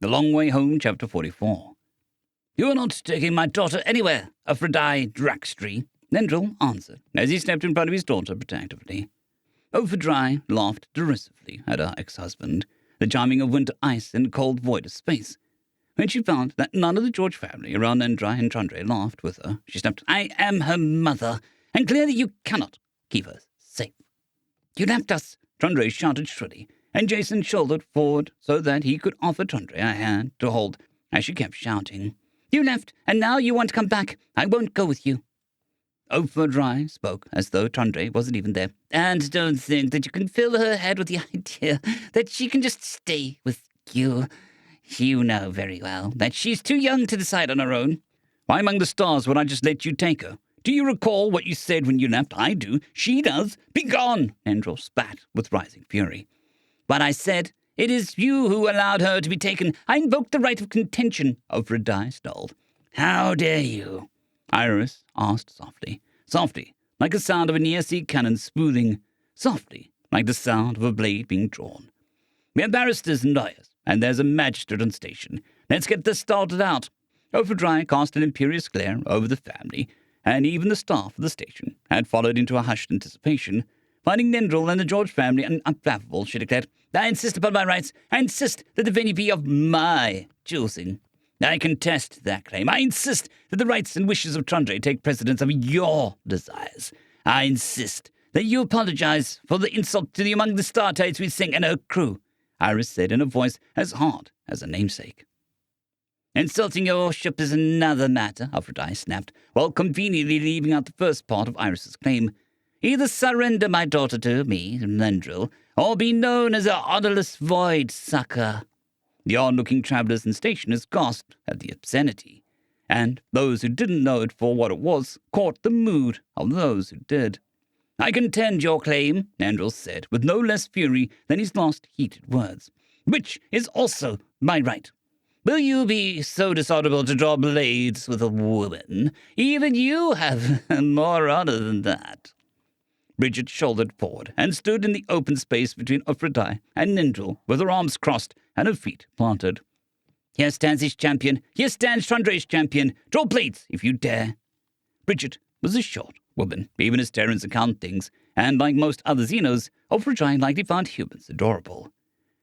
The Long Way Home, Chapter 44. You are not taking my daughter anywhere, Aphrodite Draxtree, Nendril answered, as he stepped in front of his daughter protectively. Aphrodite laughed derisively at her ex-husband, the charming of winter ice and cold void of space. When she found that none of the George family around Nendra and Chandra laughed with her, she snapped, I am her mother, and clearly you cannot keep her safe. You left us, Chandra shouted shrilly, and Jason shouldered forward so that he could offer Chandra a hand to hold as she kept shouting. You left, and now you want to come back. I won't go with you. Aphrodite spoke as though Chandra wasn't even there. And don't think that you can fill her head with the idea that she can just stay with you. You know very well that she's too young to decide on her own. Why among the stars would I just let you take her? Do you recall what you said when you left? I do. She does. Begone! Nendril spat with rising fury. But I said, it is you who allowed her to be taken. I invoked the right of contention, Aphrodite stalled. How dare you? Iris asked softly. Softly, like the sound of a near-sea cannon spooling. Softly, like the sound of a blade being drawn. We are barristers and lawyers, and there's a magistrate on station. Let's get this started out. Aphrodite cast an imperious glare over the family, and even the staff of the station had followed into a hushed anticipation. Finding Nendril and the George family unflappable, she declared, I insist upon my rights. I insist that the venue be of my choosing. I contest that claim. I insist that the rights and wishes of Chandra take precedence of your desires. I insist that you apologize for the insult to the Among the Star Tides we sing and her crew, Iris said in a voice as hard as her namesake. Insulting your ship is another matter, Aphrodite snapped, while conveniently leaving out the first part of Iris's claim. Either surrender my daughter to me, Nendril, or be known as a odorless void sucker. The odd-looking travellers and stationers gasped at the obscenity, and those who didn't know it for what it was caught the mood of those who did. I contend your claim, Nendril said, with no less fury than his last heated words, which is also my right. Will you be so dishonourable to draw blades with a woman? Even you have more honour than that. Bridget shouldered forward and stood in the open space between Aphrodite and Nendril with her arms crossed and her feet planted. Here stands his champion. Here stands Chandra's champion. Draw blades, if you dare. Bridget was a short woman, even as Terrans account things, and like most other Xenos, Aphrodite likely found humans adorable.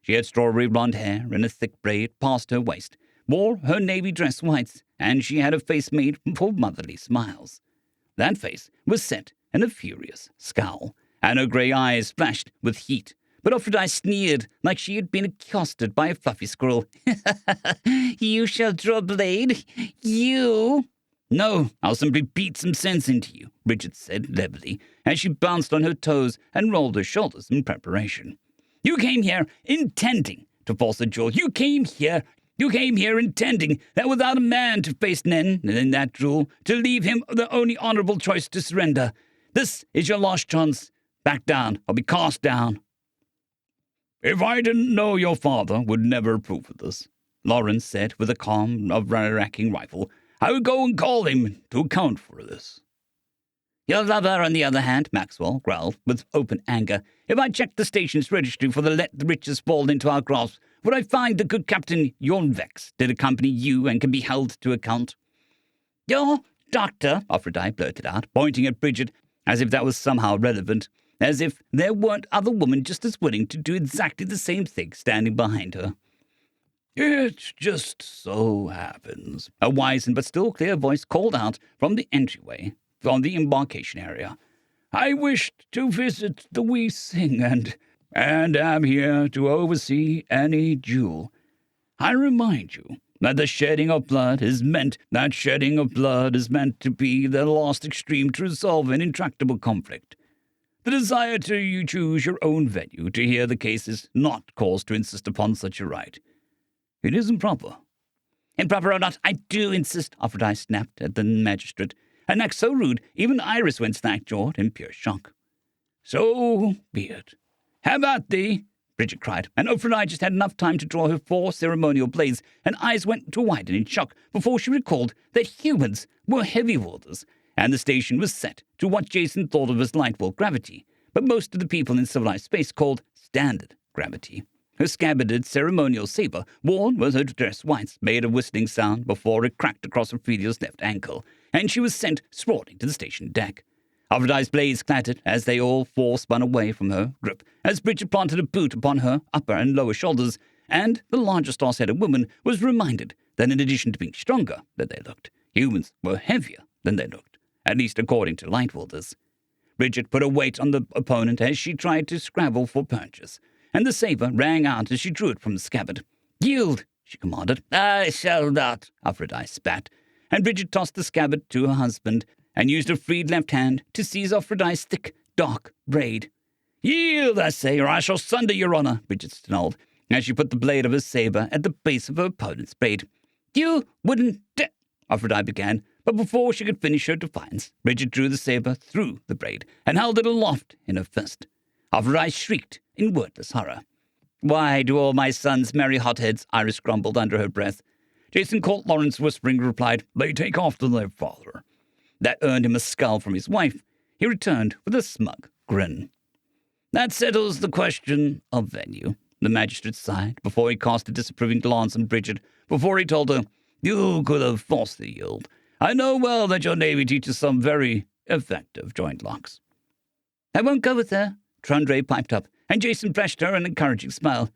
She had strawberry blonde hair in a thick braid past her waist, wore her navy dress whites, and she had a face made for motherly smiles. That face was set in a furious scowl, and her grey eyes flashed with heat. But Aphrodite sneered like she had been accosted by a fluffy squirrel. You shall draw blade? You? No, I'll simply beat some sense into you, Bridget said levelly, as she bounced on her toes and rolled her shoulders in preparation. You came here intending to force a duel. You came here intending that without a man to face Nen in that duel, to leave him the only honourable choice to surrender. This is your last chance. Back down or be cast down. If I didn't know your father would never approve of this, Lawrence said with a calm of racking rifle, I would go and call him to account for this. Your lover, on the other hand, Maxwell growled with open anger. If I checked the station's registry for the let the riches fall into our grasp, would I find the good Captain Yornvex did accompany you and can be held to account? Your doctor, Aphrodite blurted out, pointing at Bridget, as if that was somehow relevant, as if there weren't other women just as willing to do exactly the same thing standing behind her. It just so happens, a wizened but still clear voice called out from the entryway from the embarkation area. I wished to visit the wee sing and am here to oversee any duel. I remind you that the shedding of blood is meant to be the last extreme to resolve an intractable conflict. The desire to you choose your own venue to hear the case is not cause to insist upon such a right. It is improper. Improper or not, I do insist, Aphrodite snapped at the magistrate, an act so rude even Iris went snack-jawed in pure shock. So be it. Have at thee, Bridget cried, and Aphrodite just had enough time to draw her 4 ceremonial blades, and eyes went to widen in shock before she recalled that humans were heavy wielders, and the station was set to what Jason thought of as light-world gravity, but most of the people in civilized space called standard gravity. her scabbarded ceremonial saber, worn with her dress whites, made a whistling sound before it cracked across Ophelia's left ankle, and she was sent sprawling to the station deck. Aphrodite's blades clattered as they all four spun away from her grip, as Bridget planted a boot upon her upper and lower shoulders, and the larger star-headed woman was reminded that in addition to being stronger than they looked, humans were heavier than they looked, at least according to Lightwielders. Bridget put a weight on the opponent as she tried to scrabble for purchase, and the saber rang out as she drew it from the scabbard. "Yield," she commanded. "I shall not," Aphrodite spat, and Bridget tossed the scabbard to her husband and used her freed left hand to seize Aphrodite's thick, dark braid. "Yield, I say, or I shall sunder your honor," Bridget snarled, as she put the blade of her saber at the base of her opponent's braid. "You wouldn't Aphrodite began, but before she could finish her defiance, Bridget drew the saber through the braid and held it aloft in her fist. Aphrodite shrieked in wordless horror. "Why do all my sons marry hotheads?" Iris grumbled under her breath. Jason caught Lawrence whispering and replied, "They take after their father." That earned him a scowl from his wife. He returned with a smug grin. "That settles the question of venue," the magistrate sighed before he cast a disapproving glance on Bridget, before he told her, "You could have forced the yield. I know well that your navy teaches some very effective joint locks." "I won't go with her," Trundray piped up, and Jason flashed her an encouraging smile.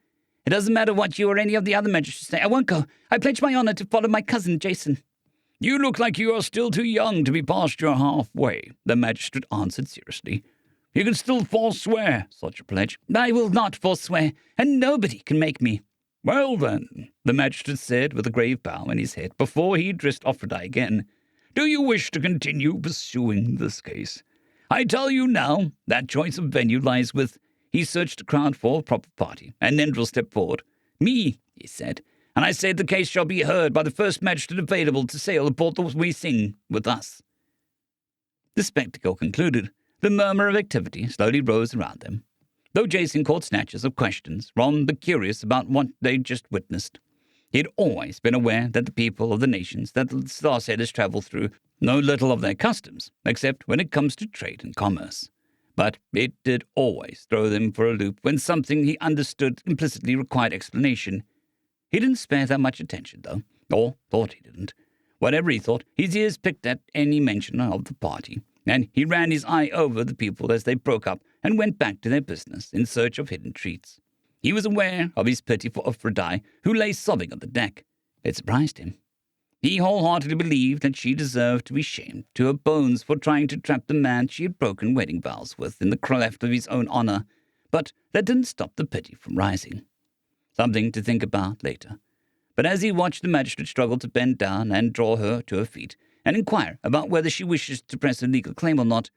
"It doesn't matter what you or any of the other magistrates say. I won't go. I pledge my honor to follow my cousin, Jason." "You look like you are still too young to be past your halfway," the magistrate answered seriously. "You can still forswear such a pledge." "I will not forswear, and nobody can make me." "Well, then," the magistrate said with a grave bow in his head before he addressed Aphrodite again, "do you wish to continue pursuing this case? I tell you now that choice of venue lies with—" He searched the crowd for a proper party, and Nendril stepped forward. "Me," he said, "and I say the case shall be heard by the first magistrate available to sail aboard the We Sing with us." The spectacle concluded, the murmur of activity slowly rose around them, though Jason caught snatches of questions from the curious about what they'd just witnessed. He had always been aware that the people of the nations that the Starsetters traveled through know little of their customs, except when it comes to trade and commerce. But it did always throw them for a loop when something he understood implicitly required explanation. He didn't spare that much attention, though, or thought he didn't. Whatever he thought, his ears picked at any mention of the party, and he ran his eye over the people as they broke up and went back to their business in search of hidden treats. He was aware of his pity for Aphrodite, who lay sobbing on the deck. It surprised him. He wholeheartedly believed that she deserved to be shamed to her bones for trying to trap the man she had broken wedding vows with in the cleft of his own honor, but that didn't stop the pity from rising. Something to think about later. But as he watched the magistrate struggle to bend down and draw her to her feet, and inquire about whether she wishes to press a legal claim or not,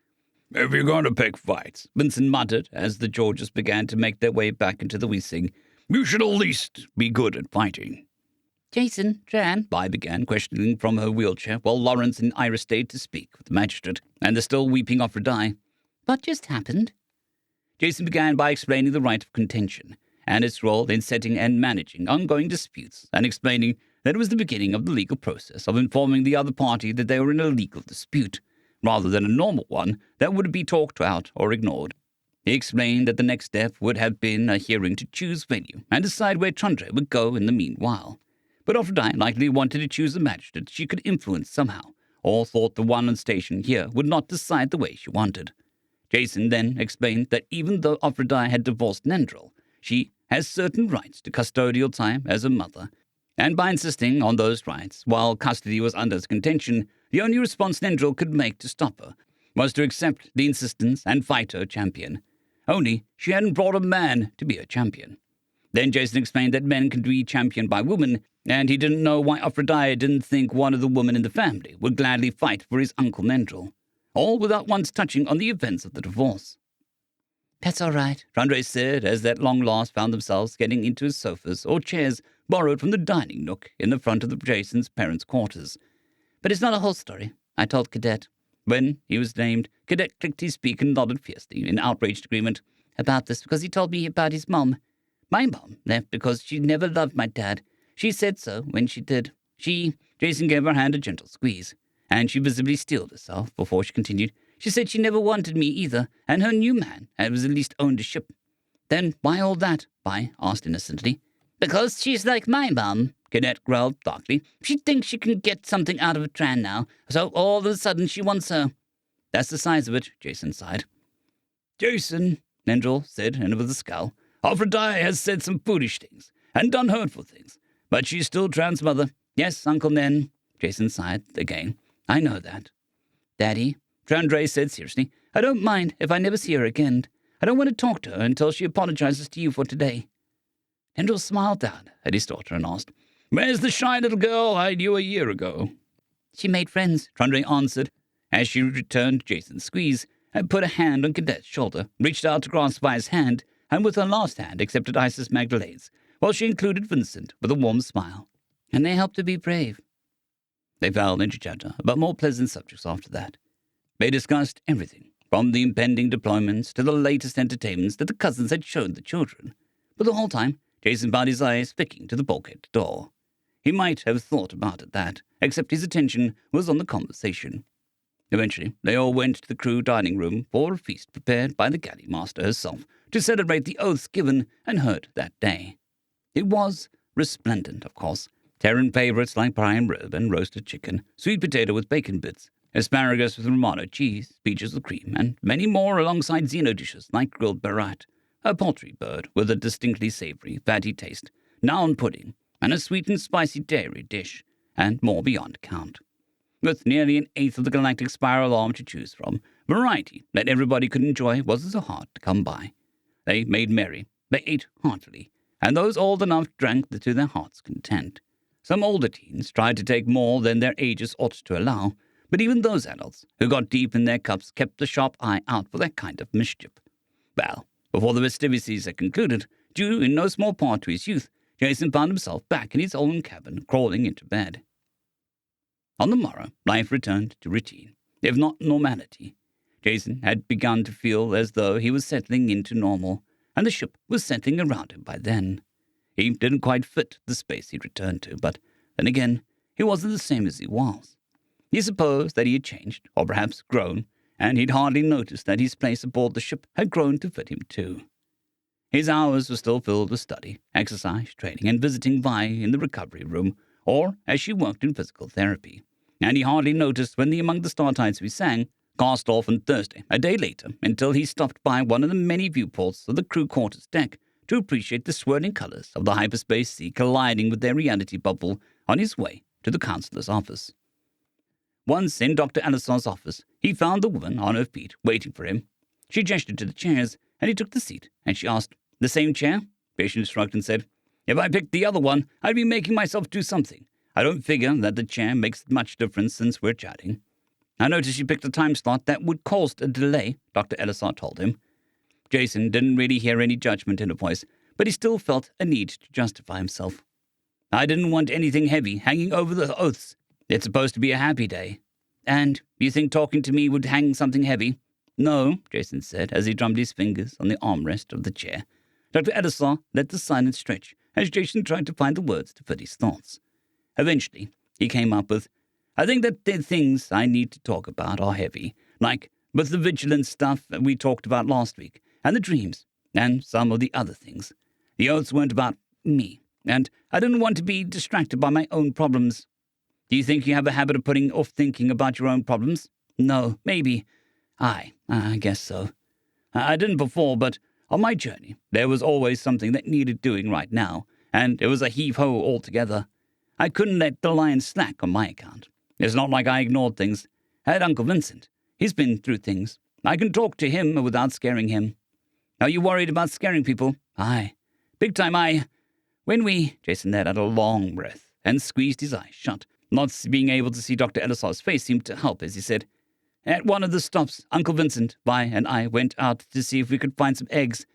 "If you're going to pick fights," Vincent muttered as the Georges began to make their way back into the Weesing, "you should at least be good at fighting." "Jason, Jan," Vi began, questioning from her wheelchair, while Lawrence and Iris stayed to speak with the magistrate and the still weeping Aphrodite. "What just happened?" Jason began by explaining the right of contention and its role in setting and managing ongoing disputes, and explaining that it was the beginning of the legal process of informing the other party that they were in a legal dispute, rather than a normal one that would be talked out or ignored. He explained that the next step would have been a hearing to choose venue and decide where Trundray would go in the meanwhile. But Aphrodite likely wanted to choose a magistrate she could influence somehow, or thought the one on station here would not decide the way she wanted. Jason then explained that even though Aphrodite had divorced Nendril, she has certain rights to custodial time as a mother, and by insisting on those rights while custody was under contention, the only response Nendril could make to stop her was to accept the insistence and fight her champion. Only she hadn't brought a man to be her champion. Then Jason explained that men can be championed by women, and he didn't know why Aphrodite didn't think one of the women in the family would gladly fight for his uncle Nendril, all without once touching on the events of the divorce. "That's all right," Trundray said, as they at long last found themselves getting into his sofas or chairs borrowed from the dining nook in the front of the Jason's parents' quarters. "But it's not a whole story. I told Cadet." When he was named, Cadet clicked his beak and nodded fiercely in outraged agreement. "About this because he told me about his mom. My mom left because she never loved my dad. She said so when she did. Jason gave her hand a gentle squeeze, and she visibly steeled herself before she continued. She said she never wanted me either, and her new man had at least owned a ship. Then why all that? Vi asked innocently. Because she's like my mum, Cadet growled darkly. She thinks she can get something out of a Tran now, so all of a sudden she wants her. That's the size of it, Jason sighed. Jason, Nendril said, and with a scowl, Aphrodite has said some foolish things and done hurtful things, but she's still Tran's mother. Yes, Uncle Nen, Jason sighed again. I know that. Daddy, Trandre said seriously, I don't mind if I never see her again. I don't want to talk to her until she apologizes to you for today. Nendril smiled down at his daughter and asked, Where's the shy little girl I knew a year ago? She made friends, Trandre answered, as she returned Jason's squeeze and put a hand on Cadet's shoulder, reached out to grasp Vi's hand, and with her last hand accepted Isis Magdalene's, while she included Vincent with a warm smile. And they helped her be brave. They fell into chatter about more pleasant subjects after that. They discussed everything, from the impending deployments to the latest entertainments that the cousins had shown the children. But the whole time, Jason found his eyes flicking to the bulkhead door. He might have thought about it that, except his attention was on the conversation. Eventually, they all went to the crew dining room for a feast prepared by the galley master herself to celebrate the oaths given and heard that day. It was resplendent, of course. Terran favorites like prime rib and roasted chicken, sweet potato with bacon bits, asparagus with Romano cheese, peaches with cream, and many more alongside Xeno dishes like grilled barat, a poultry bird with a distinctly savory, fatty taste, noun pudding, and a sweet and spicy dairy dish, and more beyond count. With nearly an eighth of the galactic spiral arm to choose from, variety that everybody could enjoy wasn't so hard to come by. They made merry, they ate heartily, and those old enough drank to their heart's content. Some older teens tried to take more than their ages ought to allow, but even those adults who got deep in their cups kept a sharp eye out for that kind of mischief. Well, before the festivities had concluded, due in no small part to his youth, Jason found himself back in his own cabin, crawling into bed. On the morrow, life returned to routine, if not normality. Jason had begun to feel as though he was settling into normal, and the ship was settling around him by then. He didn't quite fit the space he'd returned to, but then again, he wasn't the same as he was. He supposed that he had changed, or perhaps grown, and he'd hardly noticed that his place aboard the ship had grown to fit him too. His hours were still filled with study, exercise, training, and visiting Vi in the recovery room, or as she worked in physical therapy. And he hardly noticed when the Among the Startides We Sang cast off on Thursday, a day later, until he stopped by one of the many viewports of the crew quarters deck to appreciate the swirling colors of the hyperspace sea colliding with their reality bubble on his way to the counselor's office. Once in Dr. Alison's office, he found the woman on her feet waiting for him. She gestured to the chairs, and he took the seat, and she asked, "The same chair?" Patient shrugged and said, "If I picked the other one, I'd be making myself do something. I don't figure that the chair makes much difference since we're chatting." "I noticed you picked a time slot that would cause a delay," Dr. Ellison told him. Jason didn't really hear any judgment in her voice, but he still felt a need to justify himself. "I didn't want anything heavy hanging over the oaths. It's supposed to be a happy day." "And you think talking to me would hang something heavy?" "No," Jason said as he drummed his fingers on the armrest of the chair. Dr. Ellison let the silence stretch as Jason tried to find the words to fit his thoughts. Eventually, he came up with, "I think that the things I need to talk about are heavy, like with the vigilance stuff that we talked about last week, and the dreams, and some of the other things. The oaths weren't about me, and I didn't want to be distracted by my own problems." "Do you think you have a habit of putting off thinking about your own problems?" "No, maybe. I guess so. I didn't before, but on my journey, there was always something that needed doing right now, and it was a heave-ho altogether. I couldn't let the lion slack on my account. It's not like I ignored things. I had Uncle Vincent. He's been through things. I can talk to him without scaring him." "Are you worried about scaring people?" "Aye. Big time When we—" Jason let out a long breath and squeezed his eyes shut. Not being able to see Dr. Elisar's face seemed to help as he said, "At one of the stops, Uncle Vincent, Vi, and I went out to see if we could find some eggs.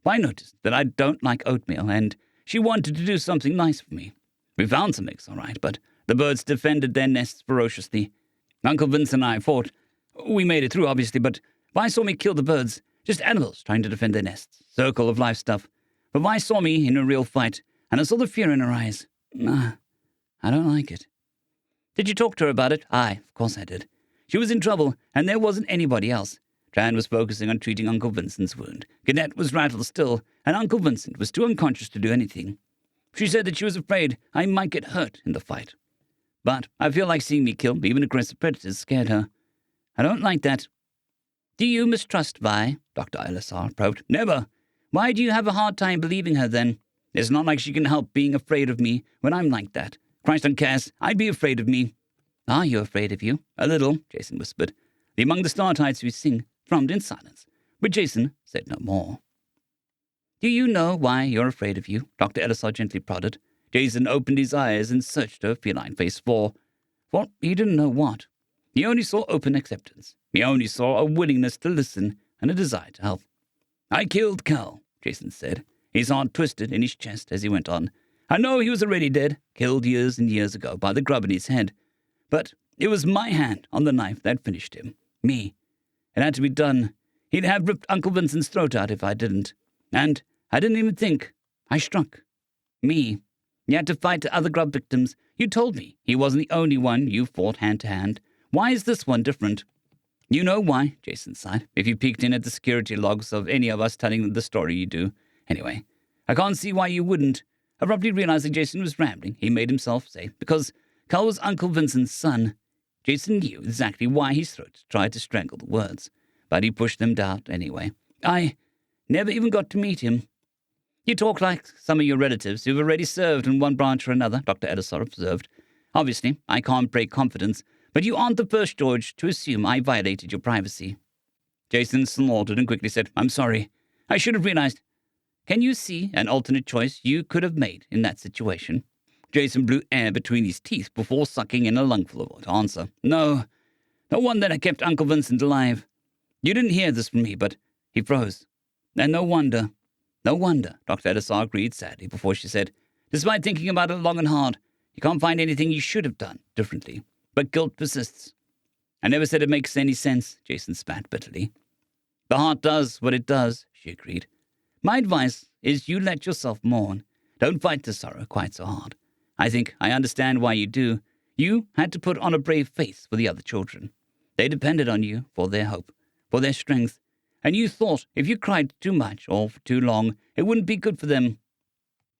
Vi noticed that I don't like oatmeal, and she wanted to do something nice for me. We found some eggs, all right, but the birds defended their nests ferociously. Uncle Vincent and I fought. We made it through, obviously, but Vi saw me kill the birds. Just animals trying to defend their nests. Circle of life stuff. But Vi saw me in a real fight, and I saw the fear in her eyes. I don't like it." "Did you talk to her about it?" "Aye, of course I did. She was in trouble, and there wasn't anybody else. Tran was focusing on treating Uncle Vincent's wound. Cadet was rattled still, and Uncle Vincent was too unconscious to do anything. She said that she was afraid I might get hurt in the fight. But I feel like seeing me kill even aggressive predators scared her. I don't like that. Do you mistrust Vi? Dr. Elisar probed. Never. Why do you have a hard time believing her then? It's not like she can help being afraid of me when I'm like that. Christ on Cass, I'd be afraid of me. Are you afraid of you? A little, Jason whispered. The Among the Startides We Sing thrummed in silence, but Jason said no more. Do you know why you're afraid of you? Dr. Elisar gently prodded. Jason opened his eyes and searched her feline face for he didn't know what. He only saw open acceptance. He only saw a willingness to listen and a desire to help. I killed Cal, Jason said, his heart twisted in his chest as he went on. I know he was already dead, killed years and years ago by the grub in his head. But it was my hand on the knife that finished him. Me. It had to be done. He'd have ripped Uncle Vincent's throat out if I didn't. And I didn't even think. I struck. Me. You had to fight other grub victims. You told me he wasn't the only one you fought hand to hand. Why is this one different? You know why, Jason sighed, if you peeked in at the security logs of any of us telling the story you do. Anyway, I can't see why you wouldn't. Abruptly realizing Jason was rambling, he made himself say, because Cal was Uncle Vincent's son. Jason knew exactly why his throat tried to strangle the words, but he pushed them down anyway. I never even got to meet him. You talk like some of your relatives who've already served in one branch or another, Dr. Elisar observed. Obviously, I can't break confidence, but you aren't the first George to assume I violated your privacy. Jason snorted and quickly said, I'm sorry. I should have realized. Can you see an alternate choice you could have made in that situation? Jason blew air between his teeth before sucking in a lungful of answer. No. The one that kept Uncle Vincent alive. You didn't hear this from me, but he froze. And no wonder. No wonder, Dr. Elisar agreed sadly before she said, despite thinking about it long and hard, you can't find anything you should have done differently. But guilt persists. I never said it makes any sense, Jason spat bitterly. The heart does what it does, she agreed. My advice is you let yourself mourn. Don't fight the sorrow quite so hard. I think I understand why you do. You had to put on a brave face for the other children. They depended on you for their hope, for their strength. And you thought if you cried too much or for too long, it wouldn't be good for them.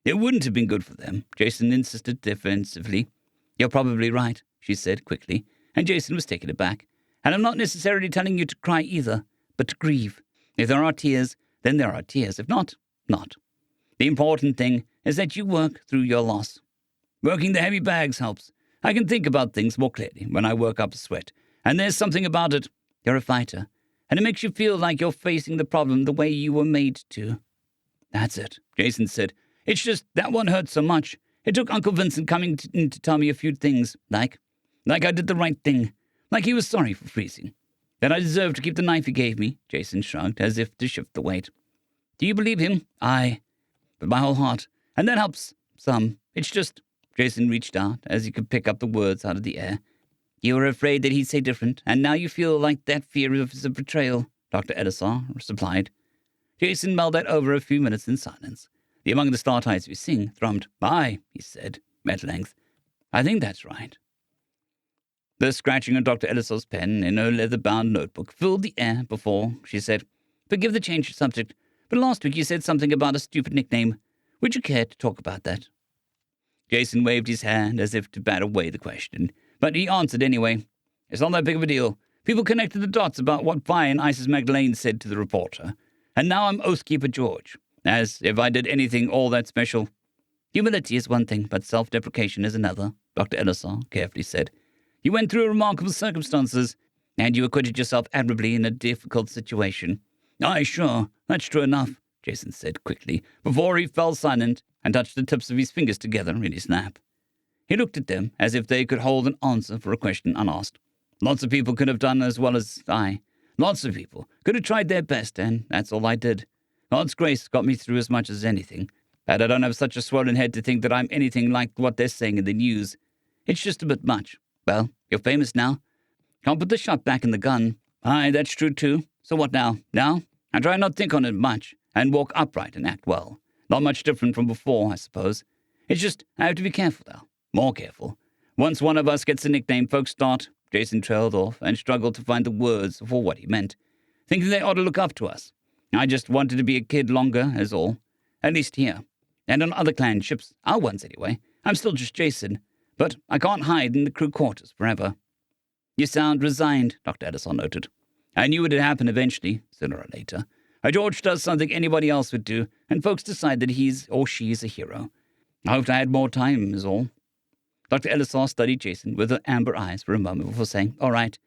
It wouldn't have been good for them, Jason insisted defensively. You're probably right, she said quickly, and Jason was taken aback. And I'm not necessarily telling you to cry either, but to grieve. If there are tears, then there are tears. If not, not. The important thing is that you work through your loss. Working the heavy bags helps. I can think about things more clearly when I work up a sweat. And there's something about it. You're a fighter. And it makes you feel like you're facing the problem the way you were made to. That's it, Jason said. It's just that one hurt so much. It took Uncle Vincent coming in to tell me a few things, like I did the right thing. Like he was sorry for freezing. That I deserved to keep the knife he gave me, Jason shrugged, as if to shift the weight. Do you believe him? Aye. With my whole heart. And that helps some. It's just... Jason reached out as he could pick up the words out of the air. You were afraid that he'd say different, and now you feel like that fear is a betrayal, Dr. Elisar supplied. Jason mulled that over a few minutes in silence. The Among the Startides We Sing thrummed. Aye, he said, at length. I think that's right. The scratching of Dr. Elisar's pen in her leather-bound notebook filled the air before she said, Forgive the change of subject, but last week you said something about a stupid nickname. Would you care to talk about that? Jason waved his hand as if to bat away the question, but he answered anyway. It's not that big of a deal. People connected the dots about what Vi and Isis Magdalene said to the reporter. And now I'm Oathkeeper George, as if I did anything all that special. Humility is one thing, but self-deprecation is another, Dr. Elisar carefully said. You went through remarkable circumstances, and you acquitted yourself admirably in a difficult situation. Aye, sure, that's true enough, Jason said quickly, before he fell silent and touched the tips of his fingers together in his lap. He looked at them as if they could hold an answer for a question unasked. Lots of people could have done as well as I. Lots of people could have tried their best, and that's all I did. God's grace got me through as much as anything. But I don't have such a swollen head to think that I'm anything like what they're saying in the news. It's just a bit much. Well, you're famous now. Can't put the shot back in the gun. Aye, that's true too. So what now? Now? I try not to think on it much, and walk upright and act well. Not much different from before, I suppose. It's just, I have to be careful now. More careful. Once one of us gets a nickname, folks start. Jason trailed off and struggled to find the words for what he meant. thinking they ought to look up to us. I just wanted to be a kid longer, is all. At least here. And on other clan ships, our ones anyway. I'm still just Jason, but I can't hide in the crew quarters forever." "You sound resigned," Dr. Edison noted. "I knew it'd happen eventually, sooner or later. George does something anybody else would do, and folks decide that he's or she's a hero. I hoped I had more time, is all." Dr. Elisar studied Jason with her amber eyes for a moment before saying, "All right.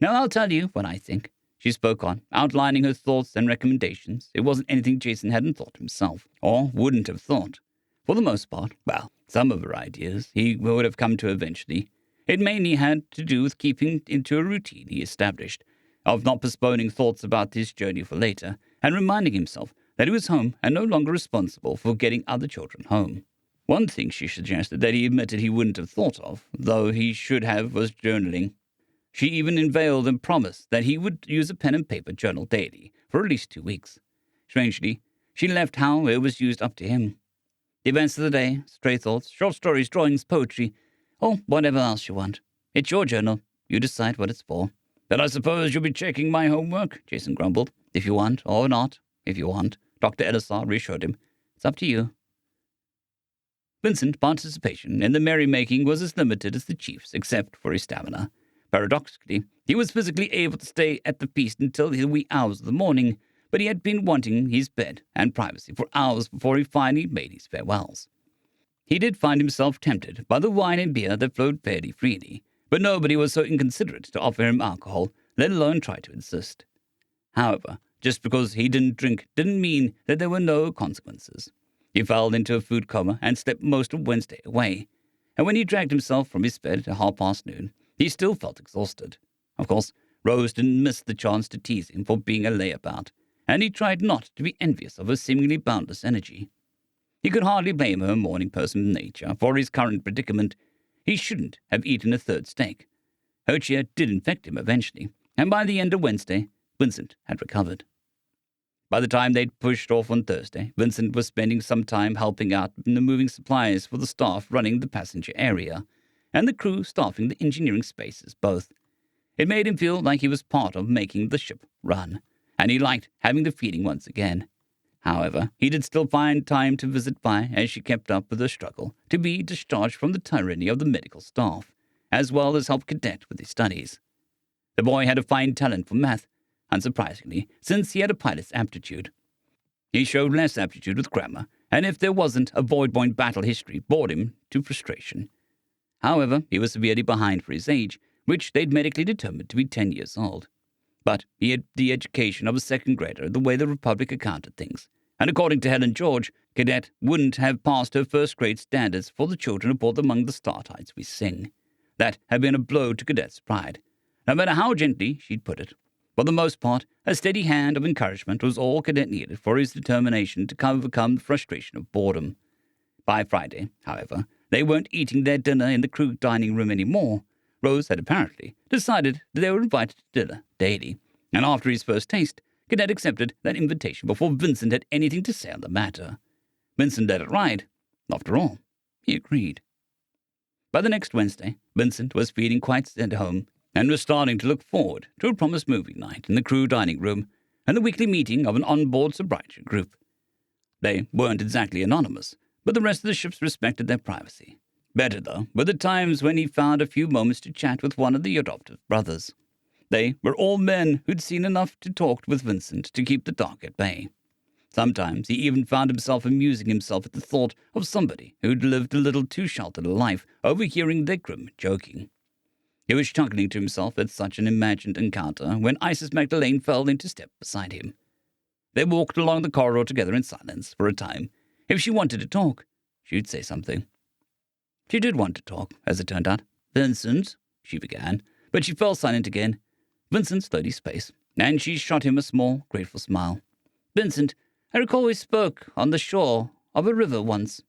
Now I'll tell you what I think." She spoke on, outlining her thoughts and recommendations. It wasn't anything Jason hadn't thought himself, or wouldn't have thought. For the most part, well, some of her ideas he would have come to eventually. It mainly had to do with keeping into a routine he established, of not postponing thoughts about his journey for later, and reminding himself that he was home and no longer responsible for getting other children home. One thing she suggested that he admitted he wouldn't have thought of, though he should have, was journaling. She even unveiled and promised that he would use a pen and paper journal daily for at least 2 weeks. Strangely, she left how it was used up to him. The events of the day, stray thoughts, short stories, drawings, poetry, or whatever else you want. It's your journal. You decide what it's for. "Then I suppose you'll be checking my homework," Jason grumbled. "If you want, or not, if you want," Dr. Elisar reassured him. "It's up to you." Vincent's participation in the merrymaking was as limited as the chief's, except for his stamina. Paradoxically, he was physically able to stay at the feast until the wee hours of the morning, but he had been wanting his bed and privacy for hours before he finally made his farewells. He did find himself tempted by the wine and beer that flowed fairly freely, but nobody was so inconsiderate to offer him alcohol, let alone try to insist. However, just because he didn't drink didn't mean that there were no consequences. He fell into a food coma and slept most of Wednesday away, and when he dragged himself from his bed at noon, he still felt exhausted. Of course, Rose didn't miss the chance to tease him for being a layabout, and he tried not to be envious of her seemingly boundless energy. He could hardly blame her morning person nature for his current predicament. He shouldn't have eaten a third steak. Her cheer did infect him eventually, and by the end of Wednesday, Vincent had recovered. By the time they'd pushed off on Thursday, Vincent was spending some time helping out in the moving supplies for the staff running the passenger area, and the crew staffing the engineering spaces both. It made him feel like he was part of making the ship run, and he liked having the feeling once again. However, he did still find time to visit Vi as she kept up with her struggle to be discharged from the tyranny of the medical staff, as well as help Cadet with his studies. The boy had a fine talent for math, unsurprisingly, since he had a pilot's aptitude. He showed less aptitude with grammar, and if there wasn't a void-point battle history, bored him to frustration. However, he was severely behind for his age, which they'd medically determined to be 10 years old. But he had the education of a second grader the way the Republic accounted things, and according to Helen George, Cadet wouldn't have passed her first-grade standards for the children aboard among the Startides we sing. That had been a blow to Cadet's pride, no matter how gently she'd put it. For the most part, a steady hand of encouragement was all Cadet needed for his determination to overcome the frustration of boredom. By Friday, however, they weren't eating their dinner in the crew dining room anymore. Rose had apparently decided that they were invited to dinner daily, and after his first taste, Cadet accepted that invitation before Vincent had anything to say on the matter. Vincent let it ride. After all, he agreed. By the next Wednesday, Vincent was feeling quite at home and was starting to look forward to a promised movie night in the crew dining room and the weekly meeting of an onboard sobriety group. They weren't exactly anonymous, but the rest of the ships respected their privacy. Better, though, were the times when he found a few moments to chat with one of the adoptive brothers. They were all men who'd seen enough to talk with Vincent to keep the dark at bay. Sometimes he even found himself amusing himself at the thought of somebody who'd lived a little too sheltered a life, overhearing their grim joking. He was chuckling to himself at such an imagined encounter when Isis Magdalene fell into step beside him. They walked along the corridor together in silence for a time. If she wanted to talk, she'd say something. She did want to talk, as it turned out. "Vincent," she began, but she fell silent again. Vincent slowed his pace, and she shot him a small, grateful smile. "Vincent, I recall we spoke on the shore of a river once."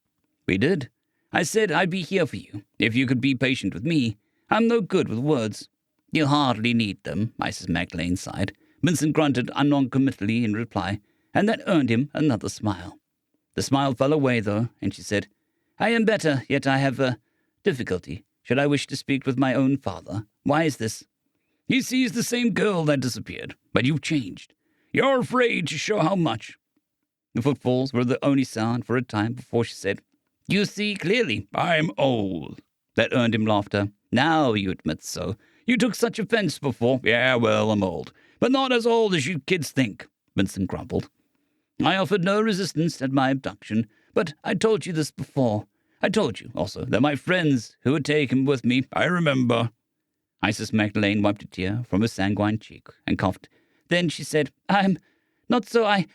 "We did. I said I'd be here for you, if you could be patient with me. I'm no good with words." "You hardly need them," Mrs. Magdalene sighed. Vincent grunted noncommittally in reply, and that earned him another smile. The smile fell away, though, and she said, "I am better, yet I have a difficulty. Should I wish to speak with my own father? Why is this?" "He sees the same girl that disappeared, but you've changed. You're afraid to show how much." The footfalls were the only sound for a time before she said, "You see clearly." "I'm old." That earned him laughter. "Now you admit so. You took such offense before." "Yeah, well, I'm old. But not as old as you kids think," Vincent grumbled. "I offered no resistance at my abduction, but I told you this before. I told you, also, that my friends who would take him with me—" "I remember." Isis Magdalene wiped a tear from her sanguine cheek and coughed. Then she said, "I'm not so. I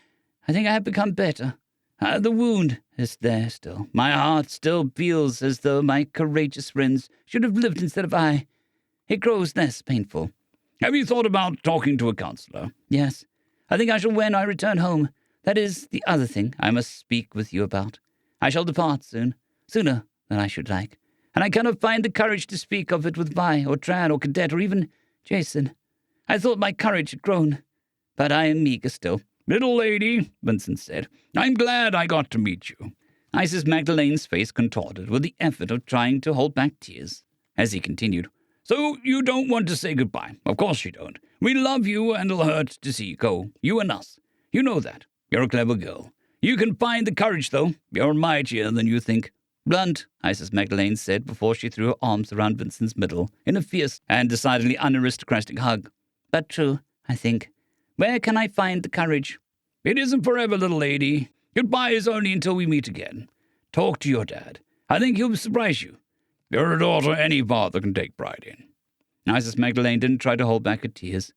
think I have become better. The wound is there still. My heart still feels as though my courageous friends should have lived instead of I. It grows less painful." "Have you thought about talking to a counselor?" "Yes. I think I shall when I return home. That is the other thing I must speak with you about. I shall depart soon, sooner than I should like, and I cannot find the courage to speak of it with Vi or Tran or Cadet or even Jason. I thought my courage had grown, but I am meager still." "Little lady," Vincent said, "I'm glad I got to meet you." Isis Magdalene's face contorted with the effort of trying to hold back tears as he continued. "So you don't want to say goodbye? Of course you don't. We love you and it'll hurt to see you go. You and us. You know that. You're a clever girl. You can find the courage, though. You're mightier than you think." "Blunt," Isis Magdalene said before she threw her arms around Vincent's middle in a fierce and decidedly unaristocratic hug. "But true, I think. Where can I find the courage?" "It isn't forever, little lady. Goodbye is only until we meet again. Talk to your dad. I think he'll surprise you. You're a daughter any father can take pride in." Isis Magdalene didn't try to hold back her tears.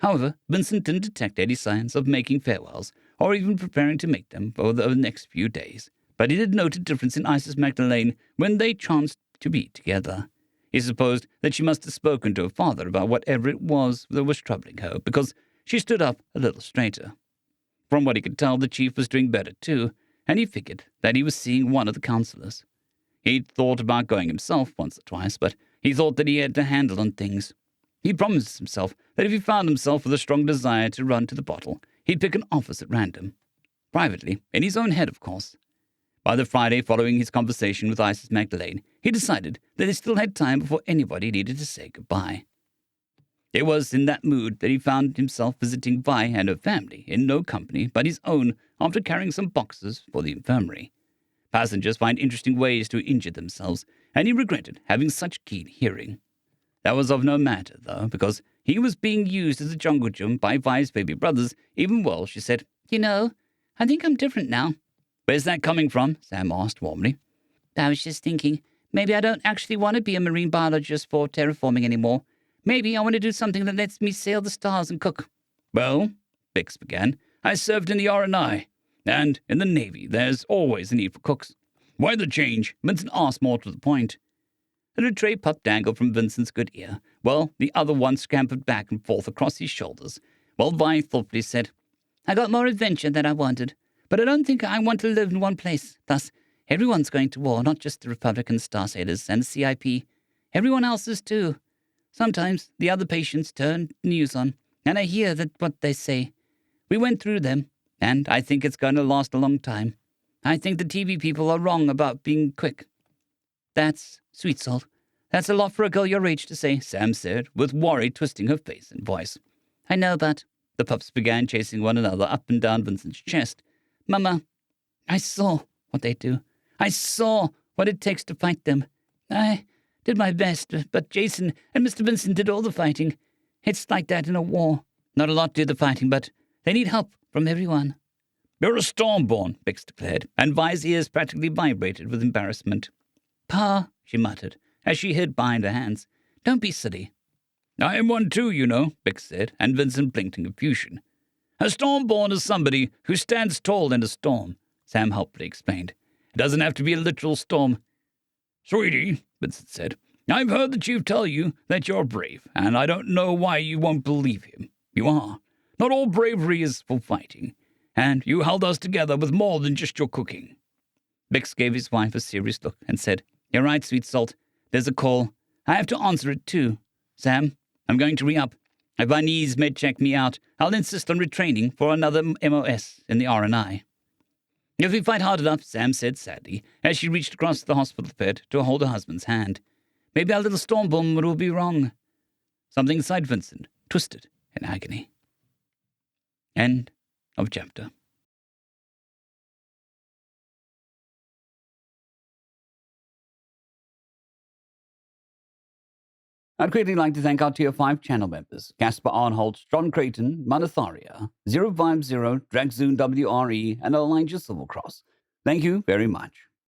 However, Vincent didn't detect any signs of making farewells, or even preparing to make them for the next few days. But he did note a difference in Isis Magdalene when they chanced to be together. He supposed that she must have spoken to her father about whatever it was that was troubling her, because she stood up a little straighter. From what he could tell, the chief was doing better too, and he figured that he was seeing one of the counselors. He'd thought about going himself once or twice, but he thought that he had a handle on things. He promised himself that if he found himself with a strong desire to run to the bottle, he'd pick an office at random. Privately, in his own head, of course. By the Friday following his conversation with Isis Magdalene, he decided that he still had time before anybody needed to say goodbye. It was in that mood that he found himself visiting Vi and her family in no company but his own after carrying some boxes for the infirmary. Passengers find interesting ways to injure themselves, and he regretted having such keen hearing. That was of no matter, though, because he was being used as a jungle gym by Vi's baby brothers. Even well, she said, "You know, I think I'm different now." "Where's that coming from?" Sam asked warmly. "I was just thinking, maybe I don't actually want to be a marine biologist for terraforming anymore. Maybe I want to do something that lets me sail the stars and cook." "Well," Bix began, "I served in the R&I, and in the Navy there's always a need for cooks." "Why the change?" Vincent asked, more to the point. A little tray pup dangled from Vincent's good ear, while the other one scampered back and forth across his shoulders, while Vi thoughtfully said, "I got more adventure than I wanted, but I don't think I want to live in one place. Thus, everyone's going to war, not just the Republican Star Sailors and the CIP. Everyone else is too. Sometimes the other patients turn the news on, and I hear that what they say. We went through them, and I think it's going to last a long time. I think the TV people are wrong about being quick." "That's sweet salt. That's a lot for a girl your age to say," Sam said, with worry twisting her face and voice. "I know, but—" The pups began chasing one another up and down Vincent's chest. "Mama, I saw what they do. I saw what it takes to fight them. I did my best, but Jason and Mr. Vincent did all the fighting. It's like that in a war. Not a lot do the fighting, but they need help from everyone." "You're a Stormborn," Bix declared, and Vi's ears practically vibrated with embarrassment. "Pa," she muttered, as she hid behind her hands, "don't be silly." "I am one too, you know," Bix said, and Vincent blinked in confusion. "A Stormborn is somebody who stands tall in a storm," Sam helpfully explained. "It doesn't have to be a literal storm." "Sweetie," Vincent said, "I've heard the chief tell you that you're brave, and I don't know why you won't believe him. You are. Not all bravery is for fighting, and you held us together with more than just your cooking." Bix gave his wife a serious look and said, "You're right, sweet salt. There's a call. I have to answer it, too. Sam, I'm going to re-up. If my knees med-check me out, I'll insist on retraining for another MOS in the R&I. "If we fight hard enough," Sam said sadly, as she reached across the hospital bed to hold her husband's hand. "Maybe our little Stormborn will be wrong." Something inside Vincent twisted in agony. End of chapter. I'd greatly like to thank our Tier 5 channel members, Casper Arnholt, John Creighton, Manatharia, 050, Dragzoon WRE, and Elijah Silvercross. Thank you very much.